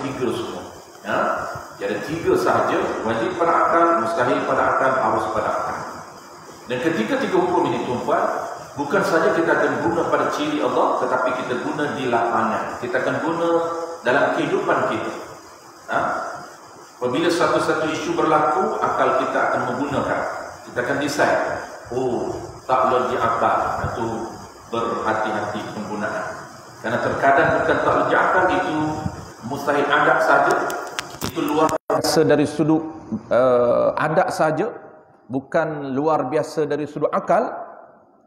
tiga semua. Ya? Jadi tiga sahaja, wajib pada akal, mustahil pada akal, harus pada akal. Dan ketika tiga hukum ini tuan-tuan, bukan saja kita akan guna pada ciri Allah, tetapi kita guna di lapangan. Kita akan guna dalam kehidupan kita. Ha? Apabila satu-satu isu berlaku, akal kita akan menggunakan. Kita akan decide. Oh, tak logik akal. Itu berhati-hati penggunaan. Karena terkadang bukan tak logik akal, itu mustahil adat saja. Itu luar biasa dari sudut adat saja. Bukan luar biasa dari sudut akal.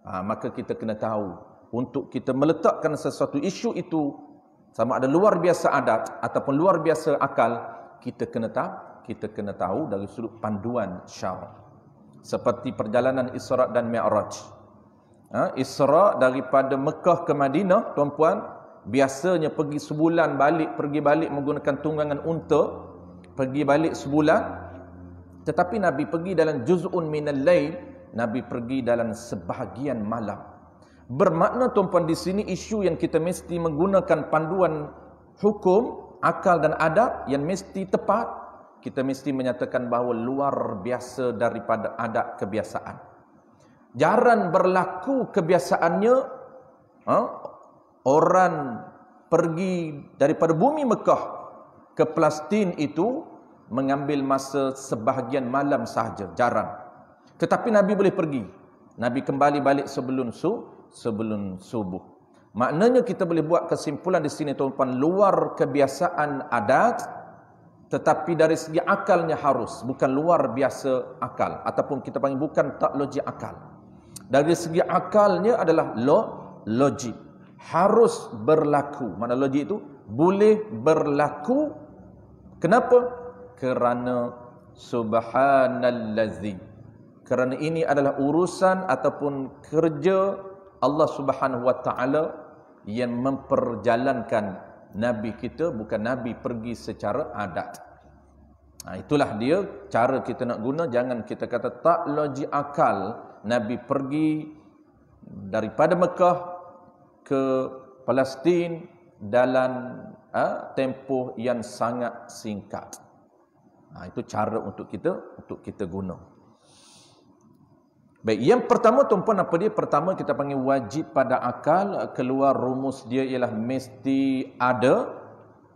Maka kita kena tahu. Untuk kita meletakkan sesuatu isu itu, sama ada luar biasa adat ataupun luar biasa akal, kita kena tahu dari sudut panduan syarak. Seperti perjalanan Isra dan Mi'raj. Isra daripada Mekah ke Madinah, tuan-puan, biasanya pergi sebulan pergi balik menggunakan tunggangan unta, pergi balik sebulan. Tetapi Nabi pergi dalam juz'un minal lail, Nabi pergi dalam sebahagian malam. Bermakna tuan-puan di sini isu yang kita mesti menggunakan panduan hukum, akal dan adab yang mesti tepat, kita mesti menyatakan bahawa luar biasa daripada adat kebiasaan. Jarang berlaku kebiasaannya orang pergi daripada bumi Mekah ke Palestin itu mengambil masa sebahagian malam sahaja, jarang. Tetapi Nabi boleh pergi. Nabi kembali balik sebelum subuh. Maknanya kita boleh buat kesimpulan di sini tuan-tuan, luar kebiasaan adat, tetapi dari segi akalnya harus, bukan luar biasa akal, ataupun kita panggil bukan tak logik akal. Dari segi akalnya adalah logik, harus berlaku. Mana logik itu? Boleh berlaku. Kenapa? Kerana subhanallazi. Kerana ini adalah urusan ataupun kerja Allah Subhanahu wa taala yang memperjalankan Nabi kita, bukan Nabi pergi secara adat. Itulah dia cara kita nak guna. Jangan kita kata tak logik akal Nabi pergi daripada Mekah ke Palestin dalam tempoh yang sangat singkat. Itu cara untuk kita guna. Baik, yang pertama tuan-puan apa dia? Pertama kita panggil wajib pada akal. Keluar rumus dia ialah mesti ada.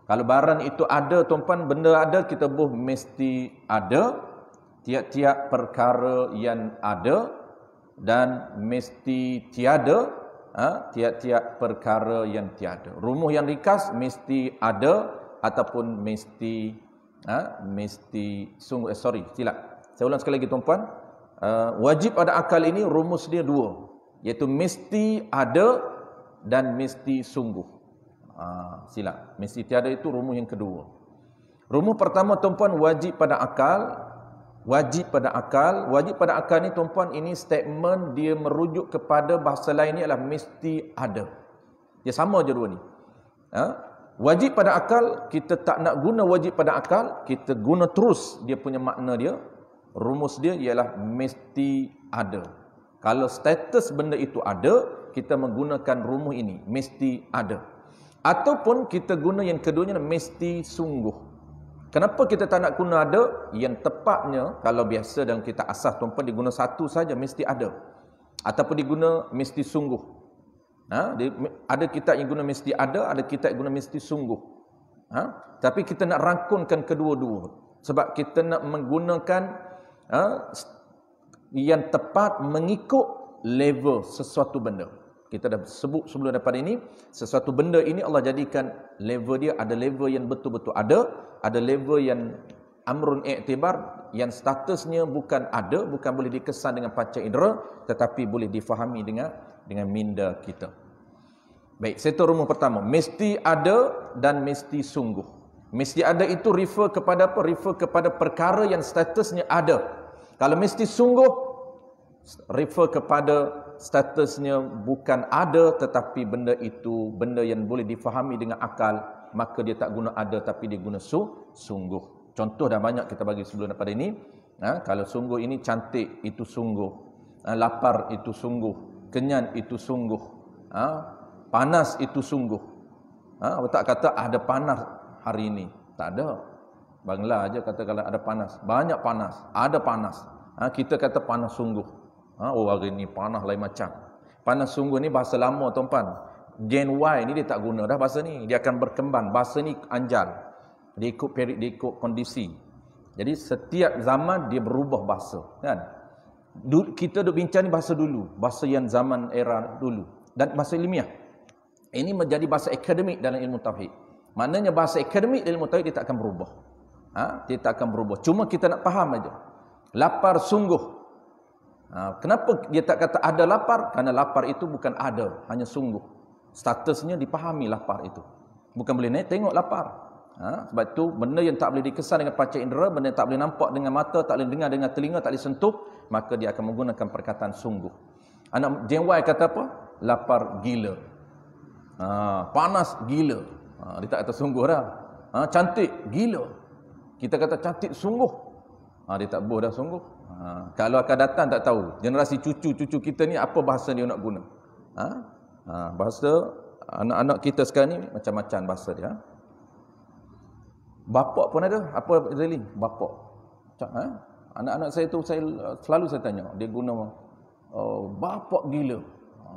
Kalau barang itu ada tuan-puan, benda ada, kita buh mesti ada. Tiap-tiap perkara yang ada dan mesti tiada, tiap-tiap perkara yang tiada. Rumus yang ringkas mesti ada ataupun mesti sungguh. Silap. Saya ulang sekali lagi tuan-puan. Wajib pada akal ini rumus dia dua, iaitu mesti ada dan mesti sungguh. Silap, mesti tiada itu rumus yang kedua. Rumus pertama tuan-puan, wajib pada akal. Wajib pada akal ni tuan-puan, ini statement dia merujuk kepada bahasa lain ni adalah mesti ada. Dia sama je dua ni. Wajib pada akal, kita tak nak guna wajib pada akal, kita guna terus dia punya makna dia. Rumus dia ialah mesti ada. Kalau status benda itu ada, kita menggunakan rumus ini, mesti ada. Ataupun kita guna yang keduanya, mesti sungguh. Kenapa kita tak nak guna ada? Yang tepatnya, kalau biasa dalam kitab asas tuan-puan diguna satu saja, mesti ada. Ataupun diguna mesti sungguh. Ada kitab yang guna mesti ada, ada kitab yang guna mesti sungguh. Tapi kita nak rangkumkan kedua-dua. Sebab kita nak menggunakan yang tepat mengikut level sesuatu benda. Kita dah sebut sebelum daripada ini, sesuatu benda ini Allah jadikan level dia, ada level yang betul-betul ada level yang amrun i'tibar, yang statusnya bukan ada, bukan boleh dikesan dengan panca indera, tetapi boleh difahami dengan minda kita. Baik, satu rumus pertama, mesti ada dan mesti sungguh. Mesti ada itu refer kepada apa? Refer kepada perkara yang statusnya ada. Kalau mesti sungguh, refer kepada statusnya bukan ada, tetapi benda itu benda yang boleh difahami dengan akal, maka dia tak guna ada tapi dia guna sungguh. Contoh dah banyak kita bagi sebelum daripada ini. Kalau sungguh ini cantik, itu sungguh. Lapar itu sungguh. Kenyang itu sungguh. Panas itu sungguh. Tak kata ada panas hari ini. Tak ada. Bangla aja kata kalau ada panas. Banyak panas. Ada panas. Kita kata panas sungguh. Oh hari ni panas lain macam. Panas sungguh ni bahasa lama tuan-tuan. Gen Y ni dia tak guna dah bahasa ni. Dia akan berkembang. Bahasa ni anjal. Dia ikut period, dia ikut kondisi. Jadi setiap zaman dia berubah bahasa. Kan? Kita duk bincang ni bahasa dulu. Bahasa yang zaman era dulu. Dan bahasa ilmiah. Ini menjadi bahasa akademik dalam ilmu tauhid. Maknanya bahasa akademik dalam ilmu tauhid dia tak akan berubah. Dia tak akan berubah. Cuma kita nak faham aja. Lapar sungguh. Kenapa dia tak kata ada lapar? Kerana lapar itu bukan ada, hanya sungguh. Statusnya dipahami lapar itu. Bukan boleh naik tengok lapar. Sebab itu benda yang tak boleh dikesan dengan panca indera, benda yang tak boleh nampak dengan mata, tak boleh dengar dengan telinga, tak boleh sentuh, maka dia akan menggunakan perkataan sungguh. Anak Gen Y kata apa? Lapar gila. Panas gila. Dia tak kata sungguh dah. Cantik gila. Kita kata cantik sungguh. Dia tak boleh dah sungguh. Kalau akan datang tak tahu. Generasi cucu-cucu kita ni apa bahasa dia nak guna. Bahasa anak-anak kita sekarang ni macam-macam bahasa dia. Bapak pun ada. Apa Zali? Bapak. Anak-anak saya tu selalu saya tanya. Dia guna bapak gila.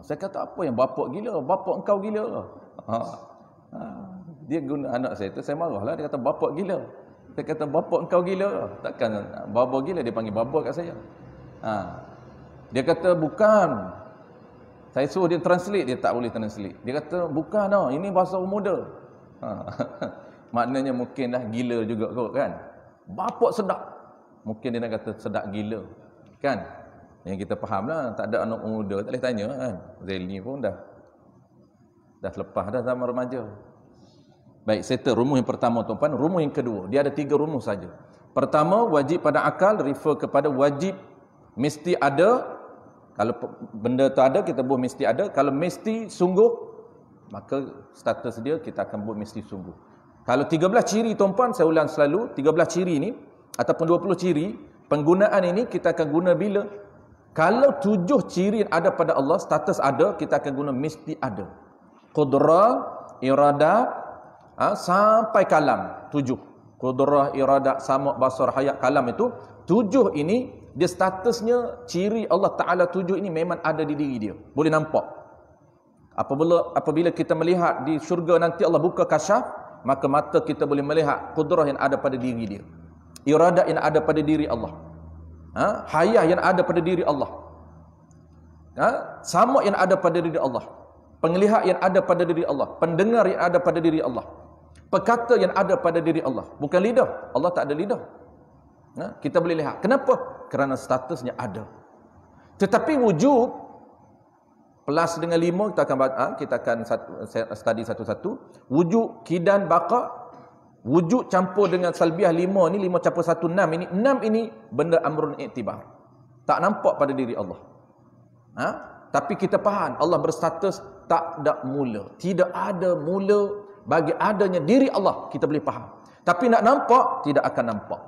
Saya kata apa yang bapak gila? Bapak engkau gila. Dia guna anak saya tu, saya marahlah. Dia kata bapak gila. Saya kata bapak engkau gila. Takkan baba gila dia panggil baba kat saya. Dia kata bukan. Saya suruh dia translate, dia tak boleh translate. Dia kata bukan ini bahasa muda. Maknanya mungkin dah gila juga kot kan. Bapak sedap. Mungkin dia nak kata sedap gila. Kan? Yang kita faham lah. Tak ada anak muda, tak boleh tanya kan. Zeli pun dah lepas dah zaman remaja. Baik, settle rumus yang pertama tuan-tuan. Rumus yang kedua, dia ada 3 rumus saja. Pertama, wajib pada akal refer kepada wajib mesti ada. Kalau benda tu ada, kita buat mesti ada. Kalau mesti sungguh, maka status dia kita akan buat mesti sungguh. Kalau 13 ciri tuan-tuan, saya ulang selalu, 13 ciri ni ataupun 20 ciri, penggunaan ini kita akan guna bila? Kalau 7 ciri yang ada pada Allah, status ada, kita akan guna mesti ada. Qudrah, iradah, sampai kalam 7. Qudrah, iradah, sama, basar, hayat, kalam itu 7 ini dia statusnya ciri Allah Taala 7 ini memang ada di diri dia. Boleh nampak. Apabila kita melihat di syurga nanti Allah buka kasyaf, maka mata kita boleh melihat qudrah yang ada pada diri dia. Iradah yang ada pada diri Allah. Hayat yang ada pada diri Allah. Sama yang ada pada diri Allah. Penglihat yang ada pada diri Allah. Pendengar yang ada pada diri Allah. Perkata yang ada pada diri Allah. Bukan lidah. Allah tak ada lidah. Kita boleh lihat. Kenapa? Kerana statusnya ada. Tetapi wujud plus dengan 5 kita akan study satu-satu. Wujud, kidan, baqa. Wujud campur dengan salbiah 5 ni, 5 campur 1, 6 ini. 6 ini benda amrun iktibar. Tak nampak pada diri Allah. Tapi kita faham Allah berstatus tak ada mula. Tidak ada mula bagi adanya diri Allah. Kita boleh faham. Tapi nak nampak, tidak akan nampak.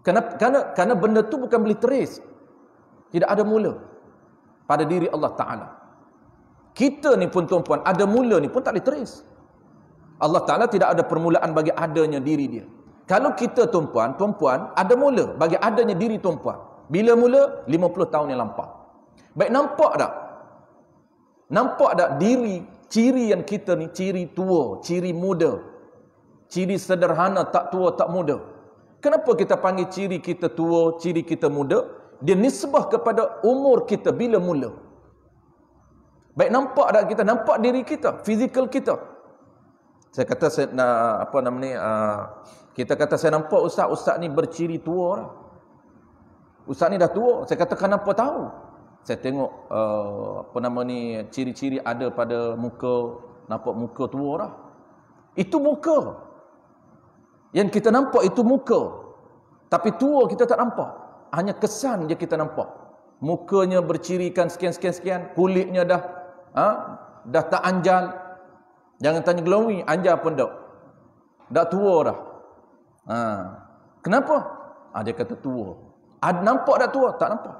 Kerana benda tu bukan boleh trace. Tidak ada mula pada diri Allah Ta'ala. Kita ni pun tuan-puan, ada mula ni pun tak boleh trace. Allah Ta'ala tidak ada permulaan bagi adanya diri dia. Kalau kita tuan-puan ada mula bagi adanya diri tuan-puan. Bila mula? 50 tahun yang lampau. Baik, nampak tak? Nampak tak diri, ciri yang kita ni, ciri tua, ciri muda, ciri sederhana, tak tua, tak muda. Kenapa kita panggil ciri kita tua, ciri kita muda? Dia nisbah kepada umur kita bila mula. Baik, nampak tak kita? Nampak diri kita, fizikal kita. Saya kata kita kata saya nampak ustaz ni berciri tua lah. Ustaz ni dah tua. Saya kata kenapa tahu? Saya tengok ciri-ciri ada pada muka, nampak muka tua dah. Itu muka. Yang kita nampak itu muka. Tapi tua kita tak nampak. Hanya kesan je kita nampak. Mukanya bercirikan sekian-sekian, kulitnya dah tak anjal. Jangan tanya glowing, anjal pun dah. Dah tua dah. Kenapa? Dia kata tua. Nampak dah tua? Tak nampak.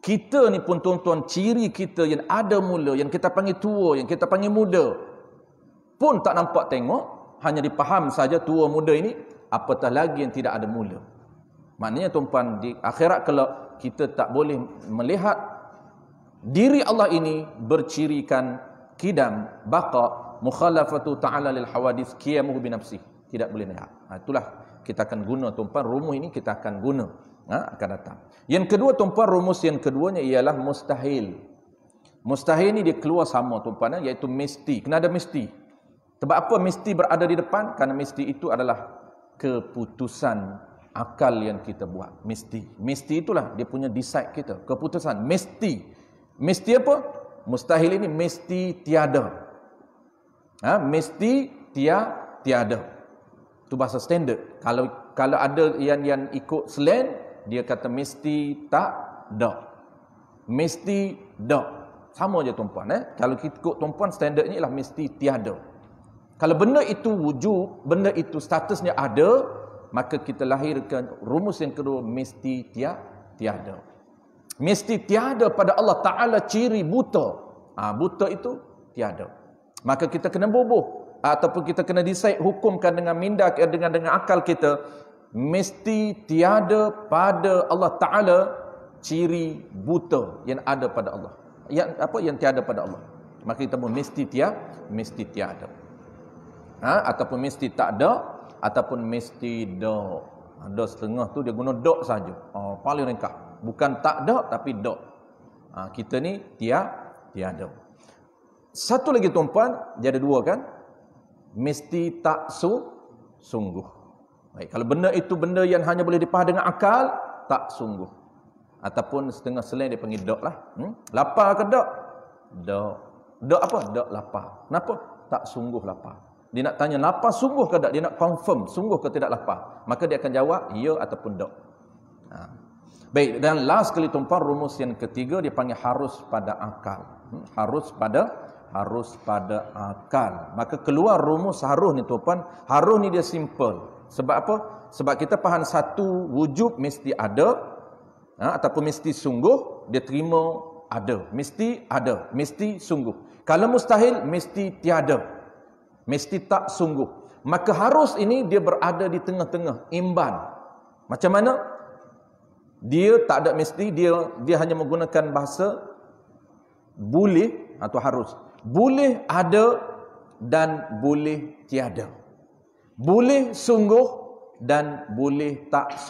Kita ni pun tuan-tuan, ciri kita yang ada mula, yang kita panggil tua, yang kita panggil muda, pun tak nampak tengok. hanya dipaham saja tua muda ini, apatah lagi yang tidak ada mula. Maknanya tuan-tuan, di akhirat kalau kita tak boleh melihat diri Allah ini bercirikan qidam, baqa, mukhalafatu ta'ala lil hawadith, qiyamuhu binafsih. Tidak boleh lihat. Itulah kita akan guna tuan-tuan, rumus ini kita akan guna akan datang. Yang kedua tuan-tuan, rumus yang keduanya ialah mustahil. Mustahil ni dia keluar sama tuan-tuan, iaitu mesti. Kena ada mesti. Sebab apa mesti berada di depan? Kerana mesti itu adalah keputusan akal yang kita buat. Mesti. Mesti itulah dia punya decide kita. Keputusan. Mesti. Mesti apa? Mustahil ini mesti tiada. Mesti tiada. Itu bahasa standard. Kalau ada yang ikut slang, dia kata mesti tak dak. Mesti dak. Sama je tuan-puan. Kalau kita ikut tuan-puan, standardnya ialah mesti tiada. Kalau benda itu wujud, benda itu statusnya ada, maka kita lahirkan rumus yang kedua, mesti tiada. Mesti tiada pada Allah Ta'ala ciri buta. Buta itu tiada. Maka kita kena bubuh. Ataupun kita kena decide, hukumkan dengan minda, dengan akal kita. Mesti tiada pada Allah Ta'ala ciri buta yang ada pada Allah. Yang tiada pada Allah. Maka kita pun mesti tiada. Ataupun mesti tak ada, ataupun mesti dok. Ada setengah tu dia guna dok saja. Paling ringkas. Bukan tak ada tapi dok. Kita ni tiada. Satu lagi tuan-puan, dia ada dua kan? Mesti tak sungguh. Baik, kalau benda itu benda yang hanya boleh dipahami dengan akal, tak sungguh. Ataupun setengah selain dia panggil dok lah. Lapar ke dok? Dok. Dok apa? Dok lapar. Kenapa? Tak sungguh lapar. Dia nak tanya lapar sungguh ke tak? Dia nak confirm sungguh ke tidak lapar. Maka dia akan jawab ya ataupun dok. Baik, dan last kali tuan-tuan, rumus yang ketiga dia panggil harus pada akal. Harus pada akal. Maka keluar rumus harus ni tuan-tuan. Harus ni dia simple. Sebab apa? Sebab kita faham satu wujud mesti ada. Ataupun mesti sungguh, dia terima ada. Mesti ada. Mesti sungguh. Kalau mustahil, mesti tiada. Mesti tak sungguh. Maka harus ini dia berada di tengah-tengah. Imban. Macam mana? Dia tak ada mesti. Dia hanya menggunakan bahasa boleh atau harus. Boleh ada dan boleh tiada. Boleh sungguh dan boleh tak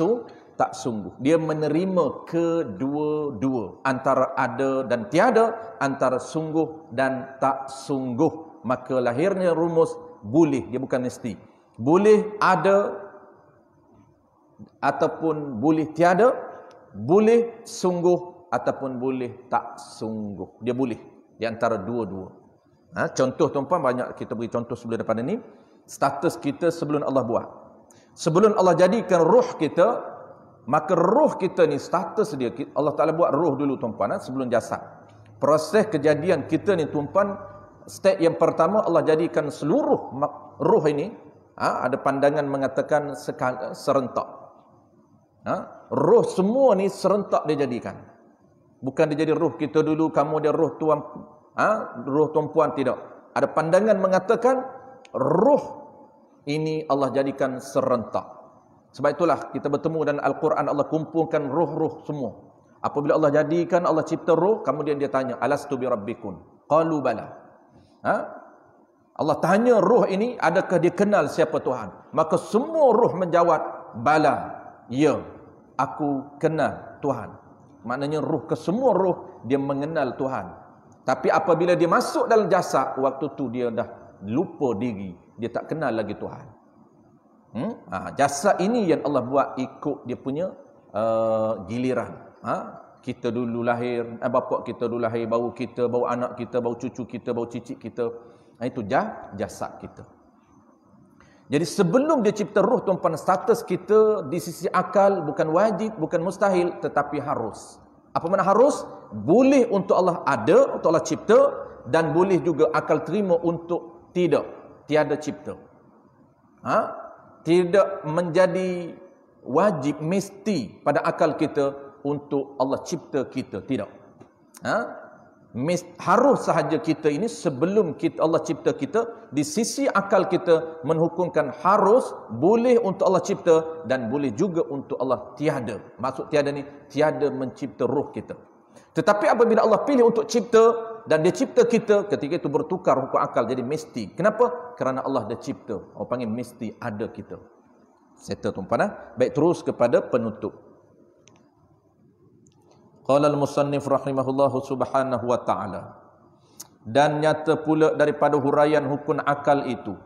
sungguh. Dia menerima kedua-dua. Antara ada dan tiada, antara sungguh dan tak sungguh. Maka lahirnya rumus boleh, dia bukan mesti. Boleh ada ataupun boleh tiada, boleh sungguh ataupun boleh tak sungguh. Dia boleh di antara dua-dua. Contoh tuan-tuan, banyak kita beri contoh sebelum daripada ni. Status kita sebelum Allah buat. Sebelum Allah jadikan roh kita, maka roh kita ni status dia, Allah Ta'ala buat roh dulu tuan-tuan, sebelum jasad. Proses kejadian kita ni tuan-tuan, step yang pertama Allah jadikan seluruh roh ini, ada pandangan mengatakan serentak. Roh semua ni serentak dia jadikan. Bukan dia jadi roh kita dulu, kamu dia roh tuan, roh tuan-puan, tidak. Ada pandangan mengatakan roh ini Allah jadikan serentak. Sebab itulah kita bertemu dalam Al-Quran, Allah kumpulkan roh-roh semua. Apabila Allah jadikan, Allah cipta roh, kemudian dia tanya, alastu bi rabbikum? Qalu bala. Allah tanya roh ini, adakah dia kenal siapa Tuhan? Maka semua roh menjawab, bala, ya, aku kenal Tuhan. Maknanya roh, kesemua roh dia mengenal Tuhan. Tapi apabila dia masuk dalam jasad, waktu tu dia dah lupa diri, dia tak kenal lagi Tuhan. Jasad ini yang Allah buat ikut dia punya giliran. Kita dulu lahir, bapa kita dulu lahir, baru kita, baru anak kita, baru cucu kita, baru cicit kita. Itu jasad kita. Jadi sebelum dia cipta roh tuan-tuan, status kita di sisi akal bukan wajib, bukan mustahil, tetapi harus. Apa makna harus? Boleh untuk Allah ada, untuk Allah cipta, dan boleh juga akal terima untuk tiada cipta. Tidak menjadi wajib mesti pada akal kita untuk Allah cipta kita, tidak. Harus sahaja kita ini sebelum Allah cipta kita, di sisi akal kita menghukumkan harus, boleh untuk Allah cipta dan boleh juga untuk Allah tiada. Maksud tiada ni, tiada mencipta roh kita. Tetapi apabila Allah pilih untuk cipta dan dia cipta kita, ketika itu bertukar hukum akal jadi mesti. Kenapa? Kerana Allah dah cipta. Orang panggil mesti ada kita. Settle tuan-puan. Baik, terus kepada penutup. Qala al-musannif rahimahullahu subhanahu wa ta'ala. Dan nyata pula daripada huraian hukum akal itu.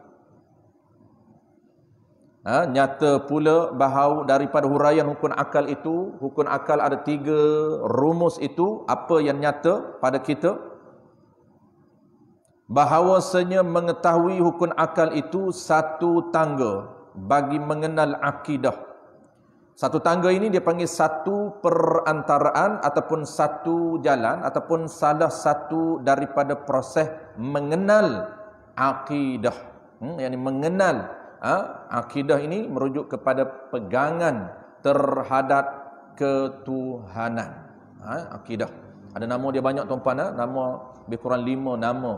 Nyata pula bahawa daripada huraian hukum akal itu, hukum akal ada 3 rumus itu. Apa yang nyata pada kita? Bahawasanya mengetahui hukum akal itu satu tangga bagi mengenal akidah. Satu tangga ini dia panggil satu perantaraan ataupun satu jalan ataupun salah satu daripada proses mengenal akidah. Yang ini mengenal akidah ini merujuk kepada pegangan terhadap ketuhanan. Akidah. Ada nama dia banyak tuan-puan. Nama lebih kurang 5 nama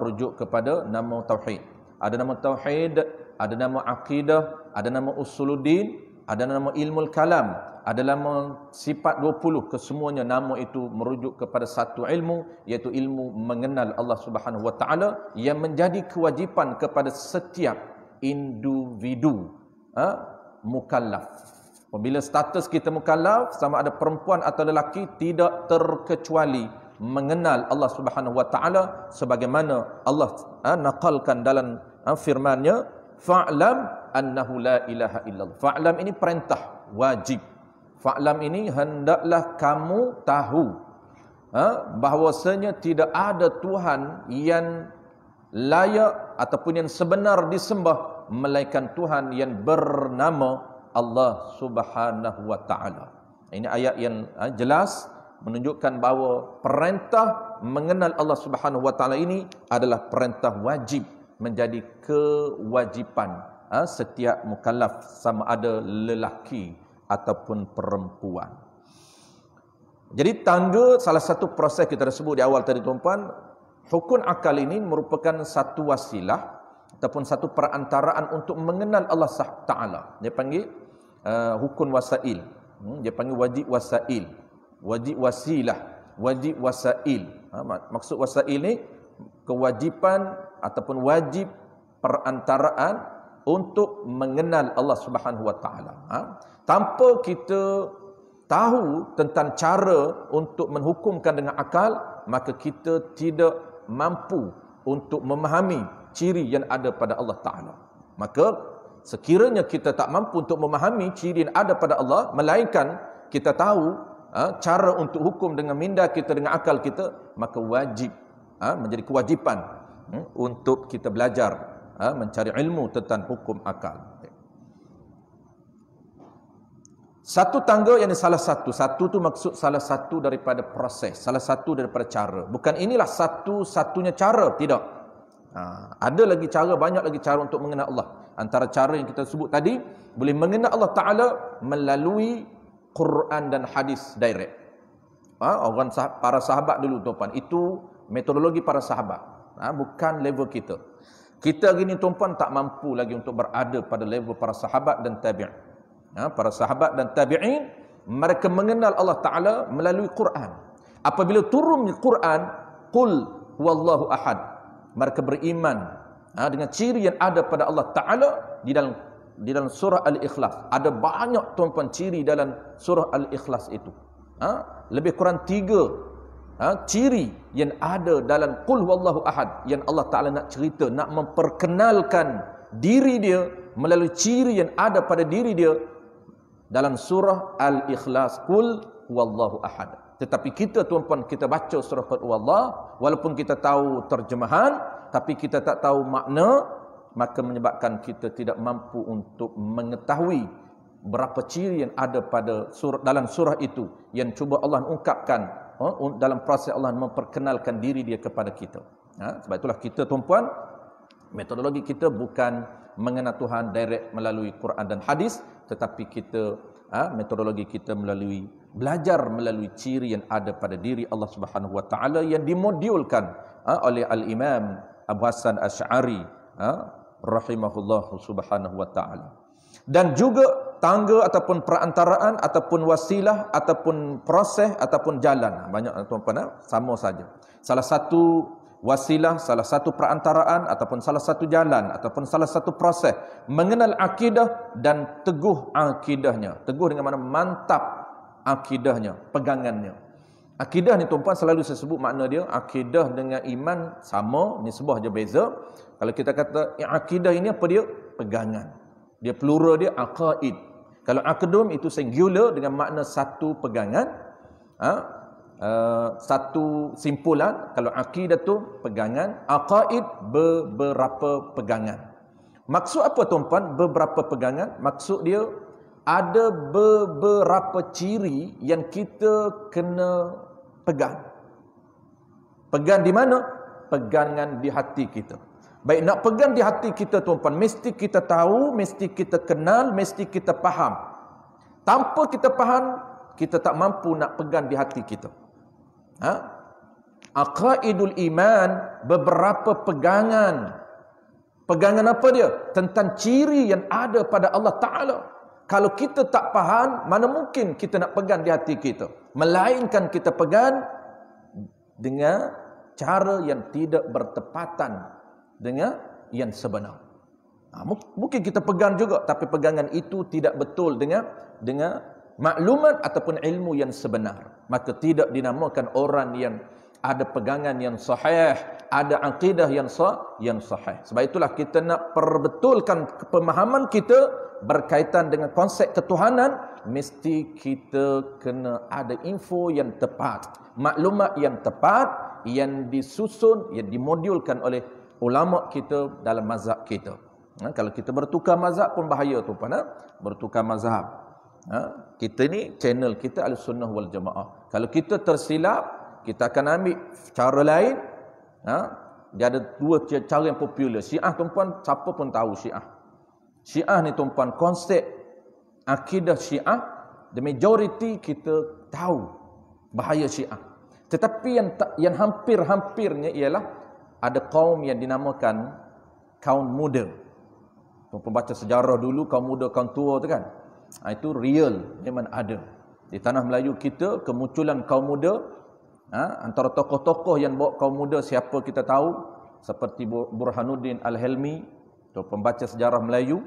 rujuk kepada nama tauhid. Ada nama tauhid, ada nama akidah, ada nama usuluddin, ada nama ilmu kalam, ada nama sifat 20. Kesemuanya nama itu merujuk kepada satu ilmu, iaitu ilmu mengenal Allah Subhanahu wa taala yang menjadi kewajipan kepada setiap individu mukallaf. Apabila status kita mukallaf, sama ada perempuan atau lelaki, tidak terkecuali mengenal Allah Subhanahu wa taala sebagaimana Allah naqalkan dalam firman-Nya, fa'lam annahu la ilaha illallah. Fa'lam ini perintah wajib. Fa'lam ini hendaklah kamu tahu bahawasanya tidak ada Tuhan yang layak ataupun yang sebenar disembah melainkan Tuhan yang bernama Allah Subhanahu wa taala. Ini ayat yang jelas menunjukkan bahawa perintah mengenal Allah Subhanahu wa taala ini adalah perintah wajib, menjadi kewajipan setiap mukallaf, sama ada lelaki ataupun perempuan. Jadi tangga, salah satu proses kita dah sebut di awal tadi tuan-puan, hukum akal ini merupakan satu wasilah ataupun satu perantaraan untuk mengenal Allah Ta'ala. Dia panggil hukum wasail. Dia panggil wajib wasail, wajib wasilah, wajib wasail. Maksud wasail ni kewajipan ataupun wajib perantaraan untuk mengenal Allah Subhanahu wa taala. Tanpa kita tahu tentang cara untuk menghukumkan dengan akal, maka kita tidak mampu untuk memahami ciri yang ada pada Allah Taala. Maka sekiranya kita tak mampu untuk memahami ciri yang ada pada Allah, melainkan kita tahu cara untuk hukum dengan minda kita, dengan akal kita, maka wajib menjadi kewajipan untuk kita belajar mencari ilmu tentang hukum akal. Satu tangga yang salah satu. Satu tu maksud salah satu daripada proses, salah satu daripada cara. Bukan inilah satu-satunya cara, tidak. Ada lagi cara, banyak lagi cara untuk mengenal Allah. Antara cara yang kita sebut tadi, boleh mengenal Allah Ta'ala melalui Quran dan hadis direct. Para sahabat dulu tuan-tuan, itu metodologi para sahabat. Bukan level kita. Kita gini tuan-puan tak mampu lagi untuk berada pada level para sahabat dan tabi'in. Para sahabat dan tabi'in, mereka mengenal Allah Ta'ala melalui Quran. Apabila turun Quran, Qul huwallahu ahad, mereka beriman dengan ciri yang ada pada Allah Ta'ala di dalam surah Al-Ikhlas. Ada banyak tuan-puan ciri dalam surah Al-Ikhlas itu. Lebih kurang 3 ciri yang ada dalam Qul huwallahu ahad, yang Allah Ta'ala nak cerita, nak memperkenalkan diri dia melalui ciri yang ada pada diri dia dalam surah Al-Ikhlas, Qul huwallahu ahad. Tetapi kita tuan-puan, kita baca surah Qul huwallah, walaupun kita tahu terjemahan, tapi kita tak tahu makna, maka menyebabkan kita tidak mampu untuk mengetahui berapa ciri yang ada pada dalam surah itu, yang cuba Allah ungkapkan dalam proses Allah memperkenalkan diri dia kepada kita. Sebab itulah kita tuan-puan, metodologi kita bukan mengenal Tuhan direct melalui Quran dan hadis, tetapi kita metodologi kita belajar melalui ciri yang ada pada diri Allah Subhanahu wa taala yang dimodulkan oleh Al-Imam Abu Hasan Asy'ari rahimahullah subhanahu wa taala. Dan juga tangga ataupun perantaraan ataupun wasilah ataupun proses ataupun jalan. Banyak tuan-tuan sama saja. Salah satu wasilah, salah satu perantaraan ataupun salah satu jalan ataupun salah satu proses mengenal akidah dan teguh akidahnya. Teguh dengan mana mantap akidahnya, pegangannya. Akidah ni tuan-tuan selalu saya sebut makna dia, akidah dengan iman sama, nisbah je beza. Kalau kita kata akidah ini apa dia? Pegangan. Dia plural dia aqaid. Kalau aqdum itu singular dengan makna satu pegangan, satu simpulan. Kalau akidah tu pegangan, aqaid beberapa pegangan. Maksud apa tuan-tuan beberapa pegangan? Maksud dia ada beberapa ciri yang kita kena pegang. Pegang di mana? Pegangan di hati kita. Baik, nak pegang di hati kita tuan-tuan, mesti kita tahu, mesti kita kenal, mesti kita faham. Tanpa kita faham, kita tak mampu nak pegang di hati kita. Aqaidul iman, beberapa pegangan. Pegangan apa dia? Tentang ciri yang ada pada Allah Ta'ala. Kalau kita tak faham, mana mungkin kita nak pegang di hati kita. Melainkan kita pegang dengan cara yang tidak bertepatan dengan yang sebenar. Mungkin kita pegang juga, tapi pegangan itu tidak betul dengan maklumat ataupun ilmu yang sebenar. Maka tidak dinamakan orang yang ada pegangan yang sahih, ada akidah yang sahih. Sebab itulah kita nak perbetulkan pemahaman kita berkaitan dengan konsep ketuhanan, mesti kita kena ada info yang tepat, maklumat yang tepat, yang disusun, yang dimodulkan oleh ulama kita dalam mazhab kita. Kalau kita bertukar mazhab pun bahaya tu bertukar mazhab. Kita ni channel kita Ahlussunnah wal Jamaah. Kalau kita tersilap, kita akan ambil cara lain. Dia ada dua cara yang popular. Syiah tuan-puan, siapa pun tahu Syiah. Syiah ni tuan-puan, konsep akidah Syiah, the majority kita tahu bahaya Syiah. Tetapi yang hampir-hampirnya ialah ada kaum yang dinamakan kaum muda. Tuan-tuan baca sejarah dulu, kaum muda, kaum tua tu kan. Itu real, memang ada. Di tanah Melayu kita, kemunculan kaum muda, antara tokoh-tokoh yang bawa kaum muda, siapa kita tahu, seperti Burhanuddin Al-Helmi, pembaca sejarah Melayu.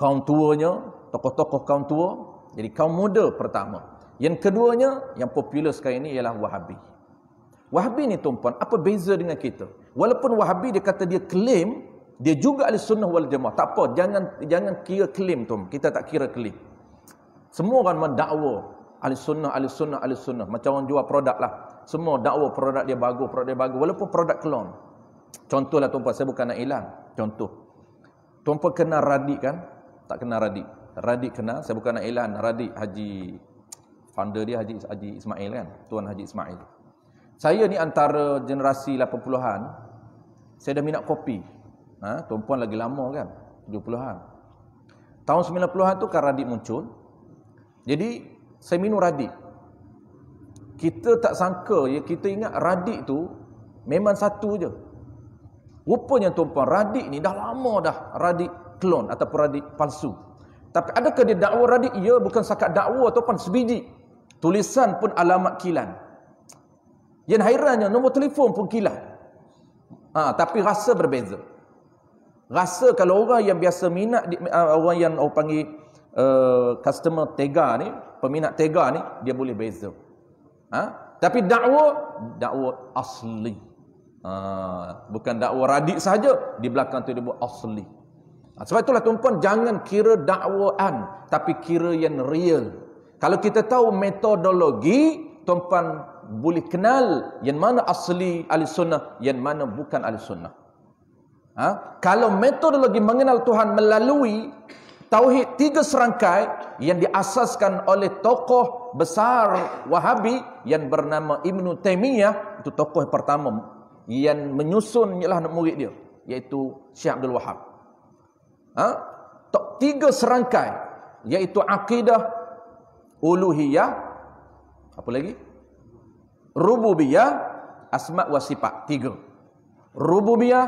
Kaum tuanya, tokoh-tokoh kaum tua, jadi kaum muda pertama. Yang keduanya, yang popular sekarang ini ialah Wahabi. Wahabi ni tuan-tuan, apa beza dengan kita? Walaupun Wahabi dia kata dia claim, dia juga Ahlussunnah wal Jamaah. Tak apa, jangan kira claim tuan. Kita tak kira claim. Semua orang mendakwa Ahlussunnah. Macam orang jual produk lah. Semua dakwa produk dia bagus, walaupun produk klon. Contohlah tuan-tuan, saya bukan nak hilang. Contoh. Tuan-tuan kenal Radik kan? Tak kenal Radik. Radik kenal, saya bukan nak hilang. Radik Haji, founder dia Haji Ismail kan? Tuan Haji Ismail. Saya ni antara generasi 80-an, saya dah minat kopi. Tuan-puan lagi lama kan? 70-an. Tahun 90-an tu kan Radik muncul. Jadi, saya minum Radik. Kita tak sangka, kita ingat Radik tu memang satu je. Rupanya tuan-puan, Radik ni dah lama dah Radik klon ataupun Radik palsu. Tapi adakah dia dakwa Radik? Ya, bukan sakat dakwa ataupun sebiji. Tulisan pun alamat kilan. Yang hairannya nombor telefon pun kilat. Tapi rasa berbeza. Rasa kalau orang yang biasa minat, orang yang orang panggil customer tega ni, peminat tega ni, dia boleh beza. Tapi dakwa asli. Bukan dakwa Radik saja, di belakang tu dia buat asli. Sebab itulah tuan-tuan, jangan kira dakwaan, tapi kira yang real. Kalau kita tahu metodologi, tuan-tuan boleh kenal yang mana asli Ahlussunnah, yang mana bukan Ahlussunnah. Kalau metodologi mengenal Tuhan melalui tauhid 3 serangkai yang diasaskan oleh tokoh besar Wahabi yang bernama Ibn Taymiyah, itu tokoh yang pertama yang menyusun ialah murid dia, iaitu Syekh Abdul Wahab. 3 serangkai yaitu akidah uluhiyah, apa lagi? Rububiyah, asma wa sifat. 3. Rububiyah,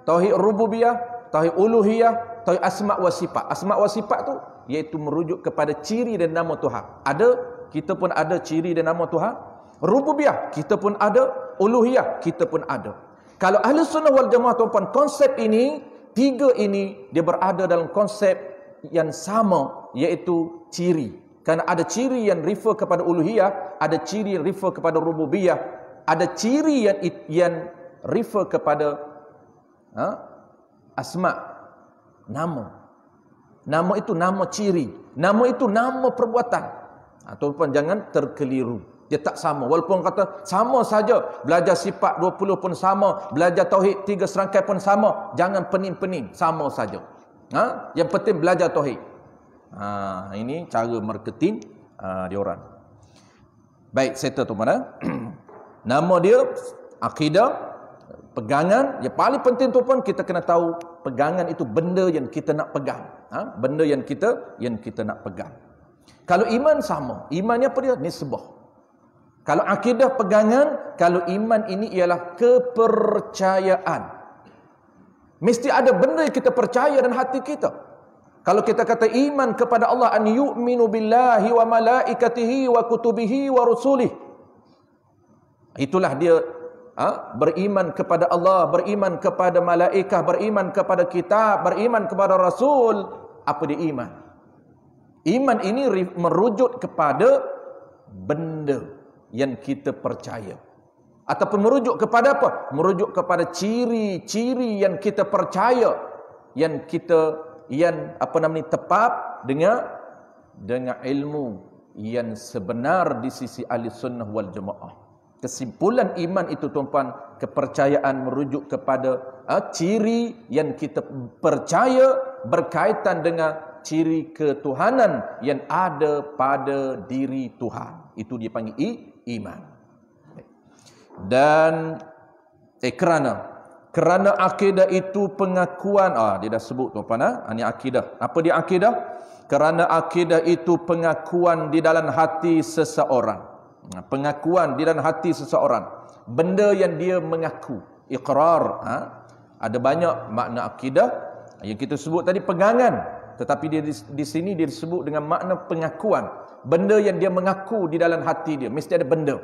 tauhid rububiyah, tauhid uluhiyah, tauhid asma wa sifat. Asma wa sifat tu iaitu merujuk kepada ciri dan nama Tuhan. Kita pun ada ciri dan nama Tuhan. Rububiyah, kita pun ada. Uluhiyah, kita pun ada. Kalau ahli sunnah wal jamaah tuan-tuan, konsep ini, 3 ini, dia berada dalam konsep yang sama, iaitu ciri. Kerana ada ciri yang refer kepada uluhiyah, ada ciri yang refer kepada rububiyah, ada ciri yang refer kepada asma, nama. Nama itu nama ciri, nama itu nama perbuatan. Tuan-tuan jangan terkeliru. Dia tak sama. Walaupun kata sama saja, belajar sifat 20 pun sama, belajar tauhid 3 serangkai pun sama, jangan pening-pening, sama saja. Yang penting belajar tauhid. Ini cara marketing diorang. Baik, settle tuan-tuan. Nama dia akidah, pegangan. Yang paling penting tuan-tuan, kita kena tahu pegangan itu benda yang kita nak pegang. Benda yang kita nak pegang. Kalau iman sama, imannya apa dia? Nisbah. Kalau akidah pegangan, kalau iman ini ialah kepercayaan. Mesti ada benda yang kita percaya dalam hati kita. Kalau kita kata iman kepada Allah, an yu'minu billahi wa malaikatihi wa kutubihi wa rusulih. Itulah dia beriman kepada Allah, beriman kepada malaikat, beriman kepada kitab, beriman kepada rasul. Apa dia iman? Iman ini merujuk kepada benda yang kita percaya. Ataupun merujuk kepada apa? Merujuk kepada ciri-ciri yang kita percaya, yang tepat dengan ilmu yang sebenar di sisi ahli sunnah wal jamaah. Kesimpulan iman itu tuan-tuan, kepercayaan merujuk kepada ciri yang kita percaya berkaitan dengan ciri ketuhanan yang ada pada diri Tuhan. Itu dia panggil iman. Dan kerana akidah itu pengakuan, dia dah sebut tuan-tuan, ini akidah. Apa dia akidah? Kerana akidah itu pengakuan di dalam hati seseorang. Pengakuan di dalam hati seseorang, benda yang dia mengaku, iqrar. Ada banyak makna akidah yang kita sebut tadi pegangan, tetapi dia di sini dia disebut dengan makna pengakuan. Benda yang dia mengaku di dalam hati dia, mesti ada benda.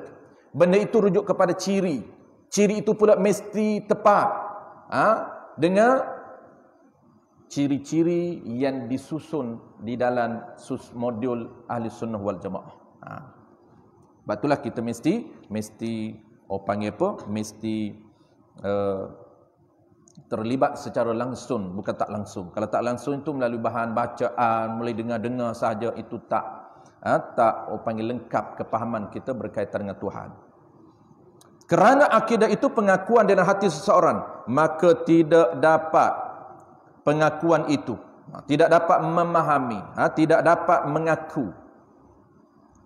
Benda itu rujuk kepada ciri. Ciri itu pula mesti tepat dengan ciri-ciri yang disusun di dalam modul ahli sunnah wal jamaah. Sebab itulah kita mesti terlibat secara langsung, bukan tak langsung. Kalau tak langsung itu melalui bahan bacaan, mulai dengar-dengar saja, itu tak lengkap kepahaman kita berkaitan dengan Tuhan. Kerana akidah itu pengakuan dalam hati seseorang, maka tidak dapat pengakuan itu, tidak dapat memahami, tidak dapat mengaku,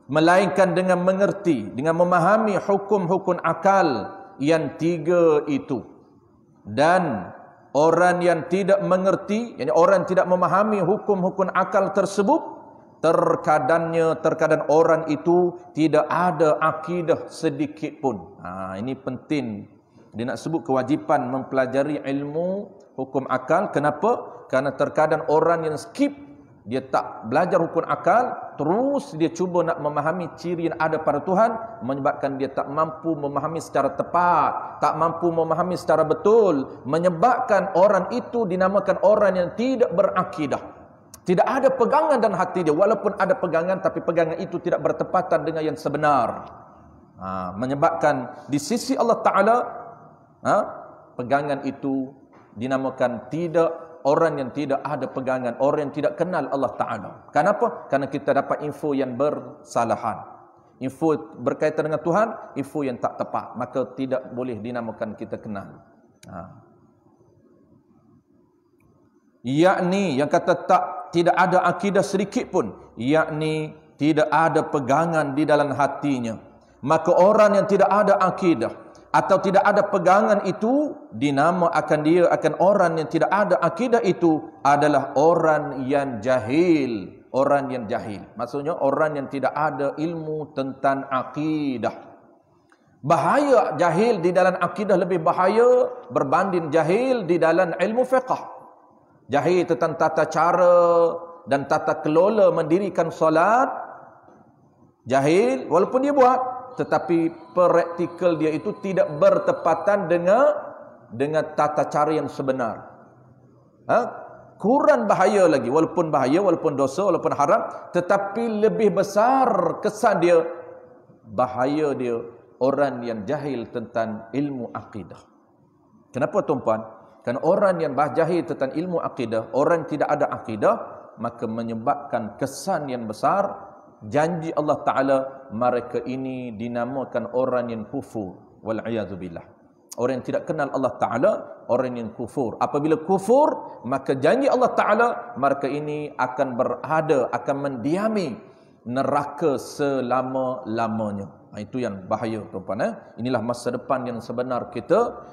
melainkan dengan mengerti, dengan memahami hukum-hukum akal yang 3 itu. Dan orang yang tidak mengerti, yakni orang tidak memahami hukum-hukum akal tersebut, terkadang orang itu tidak ada akidah sedikit pun. Ini penting. Dia nak sebut kewajipan mempelajari ilmu hukum akal. Kenapa? Kerana terkadang orang yang skip, dia tak belajar hukum akal, terus dia cuba nak memahami ciri yang ada pada Tuhan, menyebabkan dia tak mampu memahami secara tepat, tak mampu memahami secara betul, menyebabkan orang itu dinamakan orang yang tidak berakidah. Tidak ada pegangan dalam hati dia, walaupun ada pegangan, tapi pegangan itu tidak bertepatan dengan yang sebenar. Menyebabkan di sisi Allah Ta'ala, pegangan itu dinamakan orang yang tidak ada pegangan, orang yang tidak kenal Allah Ta'ala. Kenapa? Kerana kita dapat info yang bersalahan, info berkaitan dengan Tuhan, info yang tak tepat, maka tidak boleh dinamakan kita kenal. Yakni yang kata tidak ada akidah sedikit pun, yakni tidak ada pegangan di dalam hatinya. Maka orang yang tidak ada akidah atau tidak ada pegangan itu, dinamakan dia akan orang yang tidak ada akidah itu adalah orang yang jahil. orang yang jahil. Maksudnya orang yang tidak ada ilmu tentang akidah. Bahaya jahil di dalam akidah lebih bahaya berbanding jahil di dalam ilmu fiqh. Jahil tentang tata cara dan tata kelola mendirikan solat, jahil walaupun dia buat, tetapi praktikal dia itu tidak bertepatan dengan tata cara yang sebenar. Kurang bahaya lagi, walaupun bahaya, walaupun dosa, walaupun haram, tetapi lebih besar kesan dia, bahaya dia orang yang jahil tentang ilmu akidah. Kenapa tuan-puan? Kerana orang yang jahil tentang ilmu akidah, orang tidak ada akidah, maka menyebabkan kesan yang besar. Janji Allah Ta'ala, mereka ini dinamakan orang yang kufur. Wal'iyadzubillah. Orang yang tidak kenal Allah Ta'ala, orang yang kufur. Apabila kufur, maka janji Allah Ta'ala, mereka ini akan berada, akan mendiami neraka selama-lamanya. Itu yang bahaya, tuan-tuan. Inilah masa depan yang sebenar kita.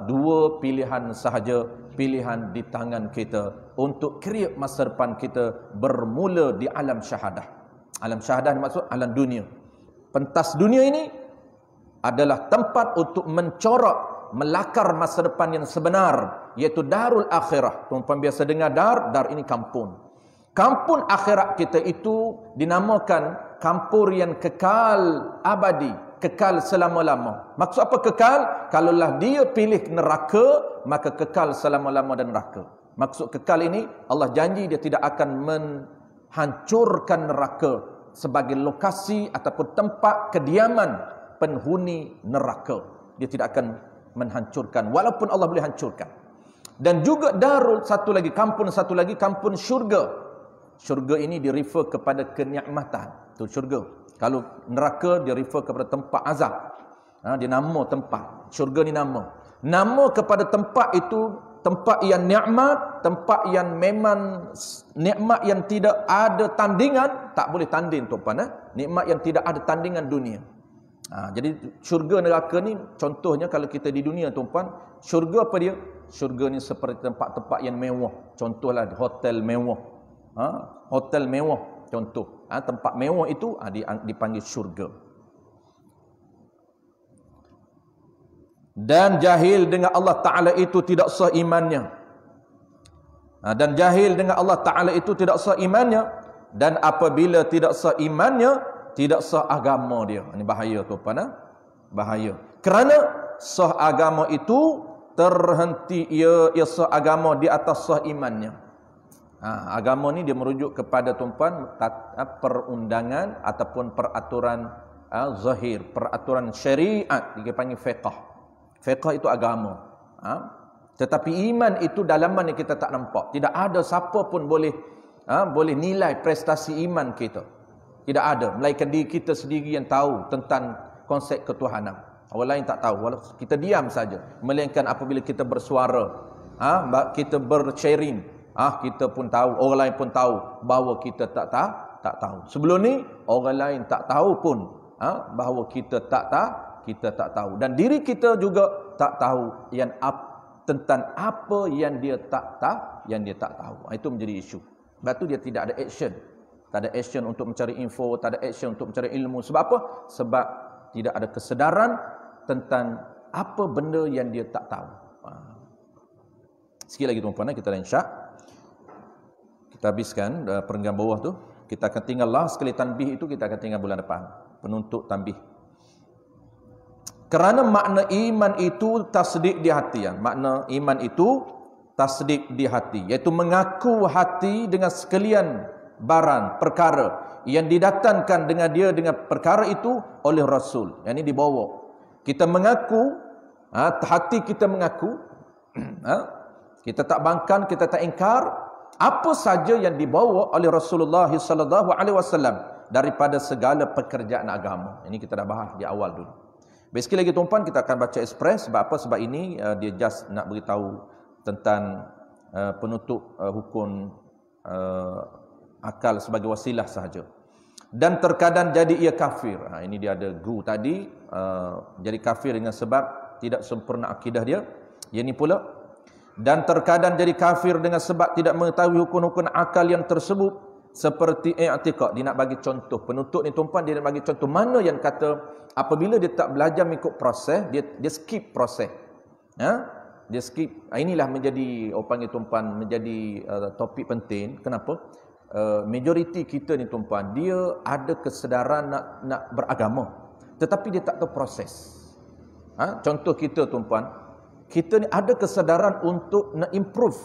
Dua pilihan sahaja, pilihan di tangan kita untuk create masa depan kita bermula di alam syahadah. Alam syahadah maksud alam dunia. Pentas dunia ini adalah tempat untuk mencorak, melakar masa depan yang sebenar, iaitu darul akhirah. Tuan-tuan biasa dengar dar ini kampung. Kampung akhirat kita itu dinamakan kampung yang kekal abadi, kekal selama-lama. Maksud apa kekal? Kalaulah dia pilih neraka, maka kekal selama-lama dan neraka. Maksud kekal ini, Allah janji dia tidak akan menghancurkan neraka sebagai lokasi ataupun tempat kediaman penghuni neraka. Dia tidak akan menghancurkan, walaupun Allah boleh hancurkan. Dan juga darul, satu lagi kampung syurga. Syurga ini di-refer kepada kenikmatan. Itu syurga. Kalau neraka dia refer kepada tempat azab. Dia nama tempat. Syurga ni nama. Nama kepada tempat itu tempat yang nikmat, tempat yang memang nikmat yang tidak ada tandingan, tak boleh tanding tuan-tuan. Nikmat yang tidak ada tandingan dunia. Jadi syurga neraka ni contohnya kalau kita di dunia tuan-tuan, syurga apa dia? Syurga ni seperti tempat-tempat yang mewah. Contohlah hotel mewah. Hotel mewah contoh. Tempat mewah itu dipanggil syurga. Dan jahil dengan Allah Ta'ala itu tidak sah imannya. Dan jahil dengan Allah Ta'ala itu tidak sah imannya. Dan apabila tidak sah imannya, tidak sah agama dia. Ini bahaya tuan-tuan. Bahaya. Kerana sah agama itu terhenti ia sah agama di atas sah imannya. Agama ni dia merujuk kepada tuan-tuan perundangan ataupun peraturan zahir, peraturan syariat, dipanggil fiqh. Fiqh itu agama. Tetapi iman itu dalaman yang kita tak nampak. Tidak ada siapa pun boleh nilai prestasi iman kita. Tidak ada, melainkan diri kita sendiri yang tahu tentang konsep ketuhanan. Orang lain tak tahu, kita diam saja. Melainkan apabila kita bersuara, kita bersharing, kita pun tahu, orang lain pun tahu bahawa kita tak tahu. Sebelum ni orang lain tak tahu pun bahawa kita tak tahu, dan diri kita juga tak tahu tentang apa yang dia tak tahu. Itu menjadi isu. Sebab tu dia tidak ada action. Tak ada action untuk mencari info, tak ada action untuk mencari ilmu. Sebab apa? Sebab tidak ada kesedaran tentang apa benda yang dia tak tahu. Sikit lagi tuan-tuan, kita dah insya'. Kita habiskan perenggan bawah tu. Kita akan tinggal last sekali tanbih itu, kita akan tinggal bulan depan. Penuntut tanbih. Kerana makna iman itu tasdik di hati. Makna iman itu tasdik di hati. Iaitu mengaku hati dengan sekalian barang, perkara yang didatangkan dengan dia dengan perkara itu oleh Rasul. Yang ini dibawa. Kita mengaku, hati kita mengaku, kita tak bangkan, kita tak ingkar apa saja yang dibawa oleh Rasulullah sallallahu alaihi wasallam daripada segala pekerjaan agama. Ini kita dah bahas di awal dulu. Basically lagi tuan-tuan, kita akan baca express. Sebab apa? Sebab ini dia just nak beritahu tentang penutup hukum akal sebagai wasilah sahaja. Dan terkadang jadi ia kafir. Ini dia ada guru tadi, jadi kafir dengan sebab tidak sempurna akidah dia. Yang ini pula, dan terkadang jadi kafir dengan sebab tidak mengetahui hukum-hukum akal yang tersebut, Seperti i'tiqad, dia nak bagi contoh. Penuntut ni tuan-puan, dia nak bagi contoh mana yang kata apabila dia tak belajar mengikut proses, dia skip proses. Dia skip. Inilah menjadi orang panggil tuan-puan, menjadi topik penting. Kenapa? Majoriti kita ni tuan-puan, dia ada kesedaran nak beragama, tetapi dia tak tahu proses. Contoh kita tuan-puan, kita ni ada kesedaran untuk nak improve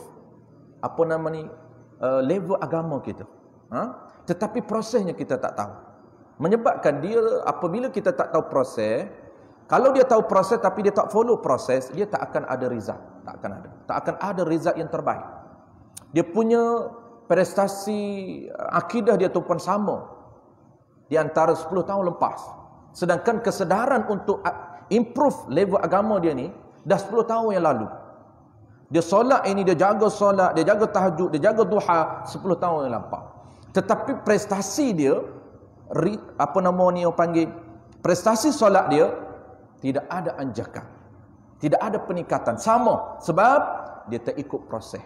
level agama kita. Tetapi prosesnya kita tak tahu. Menyebabkan dia, apabila kita tak tahu proses, kalau dia tahu proses tapi dia tak follow proses, dia tak akan ada result. Tak akan ada result yang terbaik. Dia punya prestasi akidah dia tu pun sama di antara 10 tahun lepas. Sedangkan kesedaran untuk improve level agama dia ni dah 10 tahun yang lalu. Dia solat ini, dia jaga solat, dia jaga tahajud, dia jaga duha 10 tahun yang lepas. Tetapi prestasi dia, prestasi solat dia tidak ada anjakan, tidak ada peningkatan, sama sebab dia tak ikut proses.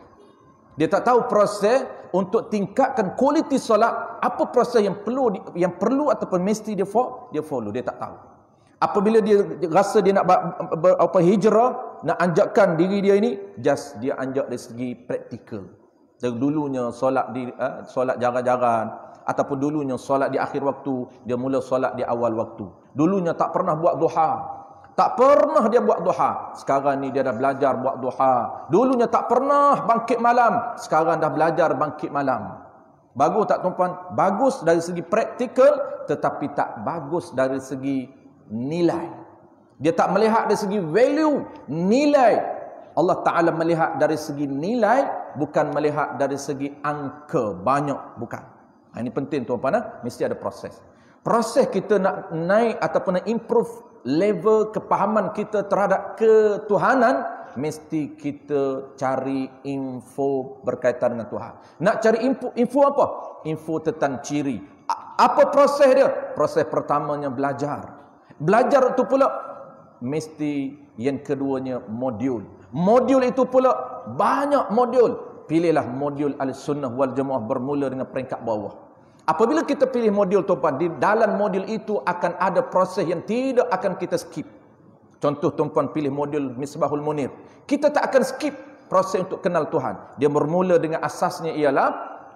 Dia tak tahu proses untuk tingkatkan kualiti solat, apa proses yang perlu ataupun mesti dia follow, dia tak tahu. Apabila dia rasa dia nak hijrah, nak anjakkan diri dia ini, just dia anjak dari segi praktikal. Dulunya solat jarang-jarang, ataupun dulunya solat di akhir waktu, dia mula solat di awal waktu. Dulunya tak pernah buat duha, tak pernah dia buat duha. Sekarang ni dia dah belajar buat duha. Dulunya tak pernah bangkit malam, sekarang dah belajar bangkit malam. Bagus tak tuan-puan? Bagus dari segi praktikal, tetapi tak bagus dari segi nilai. Dia tak melihat dari segi value, nilai. Allah Ta'ala melihat dari segi nilai, bukan melihat dari segi angka banyak, bukan. Ini penting tuan-puan, mesti ada proses. Proses kita nak naik ataupun nak improve level kepahaman kita terhadap ketuhanan, mesti kita cari info berkaitan dengan Tuhan. Nak cari info apa? Info tentang ciri. Apa proses dia? Proses pertamanya belajar. Belajar itu pula mesti yang keduanya modul. Modul itu pula banyak modul. Pilihlah modul Ahlussunnah wal Jamaah bermula dengan peringkat bawah. Apabila kita pilih modul tuan-puan, di dalam modul itu akan ada proses yang tidak akan kita skip. Contoh tuan-puan pilih modul Misbahul Munir. Kita tak akan skip proses untuk kenal Tuhan. Dia bermula dengan asasnya ialah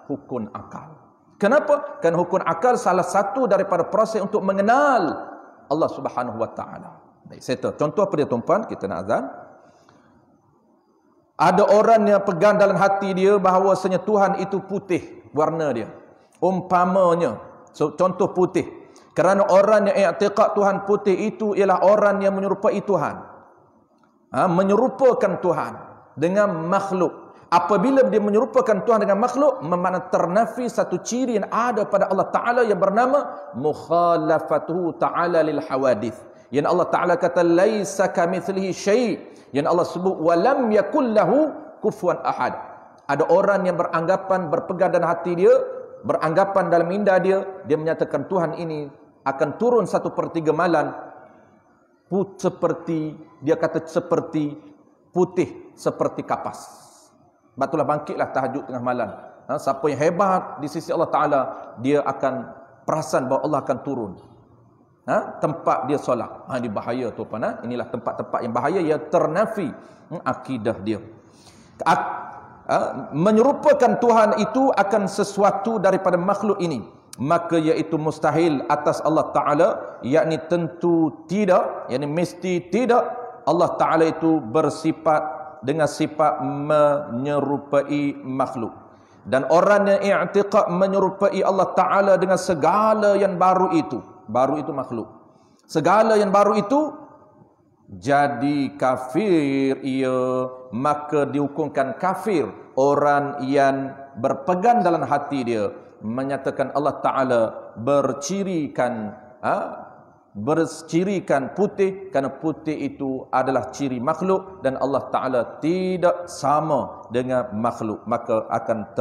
hukun akal. Kenapa? Kerana hukun akal salah satu daripada proses untuk mengenal Allah Subhanahu wa taala. Baik, settle. Contoh apa dia tuan-puan? Kita nak azan. Ada orang yang pegang dalam hati dia bahawasanya Tuhan itu putih warna dia. Umpamanya, contoh putih. Kerana orang yang i'tiqad Tuhan putih itu ialah orang yang menyerupai Tuhan. Menyerupakan Tuhan dengan makhluk. Apabila dia menyerupakan Tuhan dengan makhluk, bermakna ternafi satu ciri yang ada pada Allah Ta'ala yang bernama mukhalafatuhu ta'ala lil hawadith. Yang Allah Ta'ala kata laisa kamitslihi syai'. Yang Allah sebut walam yakul lahu kufuwan ahad. Ada orang yang berpegang dalam hati dia, beranggapan dalam minda dia menyatakan Tuhan ini akan turun 1/3 malam seperti, dia kata seperti putih seperti kapas. Batulah bangkitlah tahajud tengah malam. Siapa yang hebat di sisi Allah Ta'ala, dia akan perasan bahawa Allah akan turun. Tempat dia solat. Ini bahaya tuan-puan. Inilah tempat-tempat yang bahaya, yang ternafi akidah dia. Menyerupakan Tuhan itu akan sesuatu daripada makhluk ini, maka iaitu mustahil atas Allah Ta'ala, yakni tentu tidak, yakni mesti tidak Allah Ta'ala itu bersifat dengan sifat menyerupai makhluk. Dan orang yang i'tiqad menyerupai Allah Ta'ala dengan segala yang baru itu makhluk, segala yang baru itu jadi kafir ia, maka dihukumkan kafir orang yang berpegang dalam hati dia menyatakan Allah Ta'ala bercirikan putih, kerana putih itu adalah ciri makhluk dan Allah Ta'ala tidak sama dengan makhluk, maka akan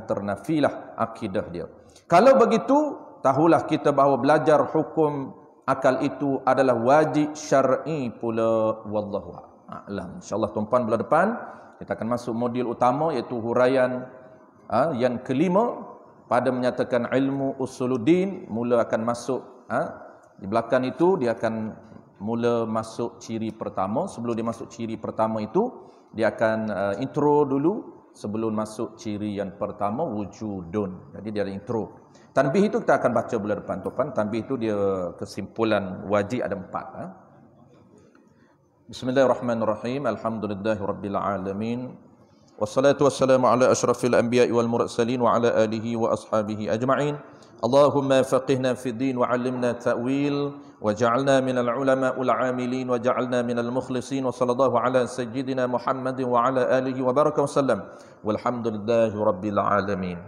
ternafilah akidah dia. Kalau begitu, tahulah kita bahawa belajar hukum akal itu adalah wajib syar'i pula. Wallahu a'lam. InsyaAllah bulan depan kita akan masuk modul utama, iaitu huraian yang kelima, pada menyatakan ilmu usuluddin, mula akan masuk di belakang itu dia akan mula masuk ciri pertama. Sebelum dia masuk ciri pertama itu, dia akan intro dulu sebelum masuk ciri yang pertama, wujudun. Jadi dia ada intro. Tanbih itu kita akan baca bulan depan tuan. Tanbih itu dia kesimpulan wajib ada 4. Bismillahirrahmanirrahim. Alhamdulillahirabbil alamin. Wassalatu wassalamu ala asyrafil anbiya'i wal mursalin wa ala alihi wa ashabihi ajma'in. Allahumma faqihna fid din wa 'allimna ta'wil waj'alna minal ulama'il 'amilin waj'alna minal mukhlisin wa sallallahu ala sayyidina Muhammadin wa ala alihi wa baraka wa sallam. Walhamdulillahi rabbil alamin.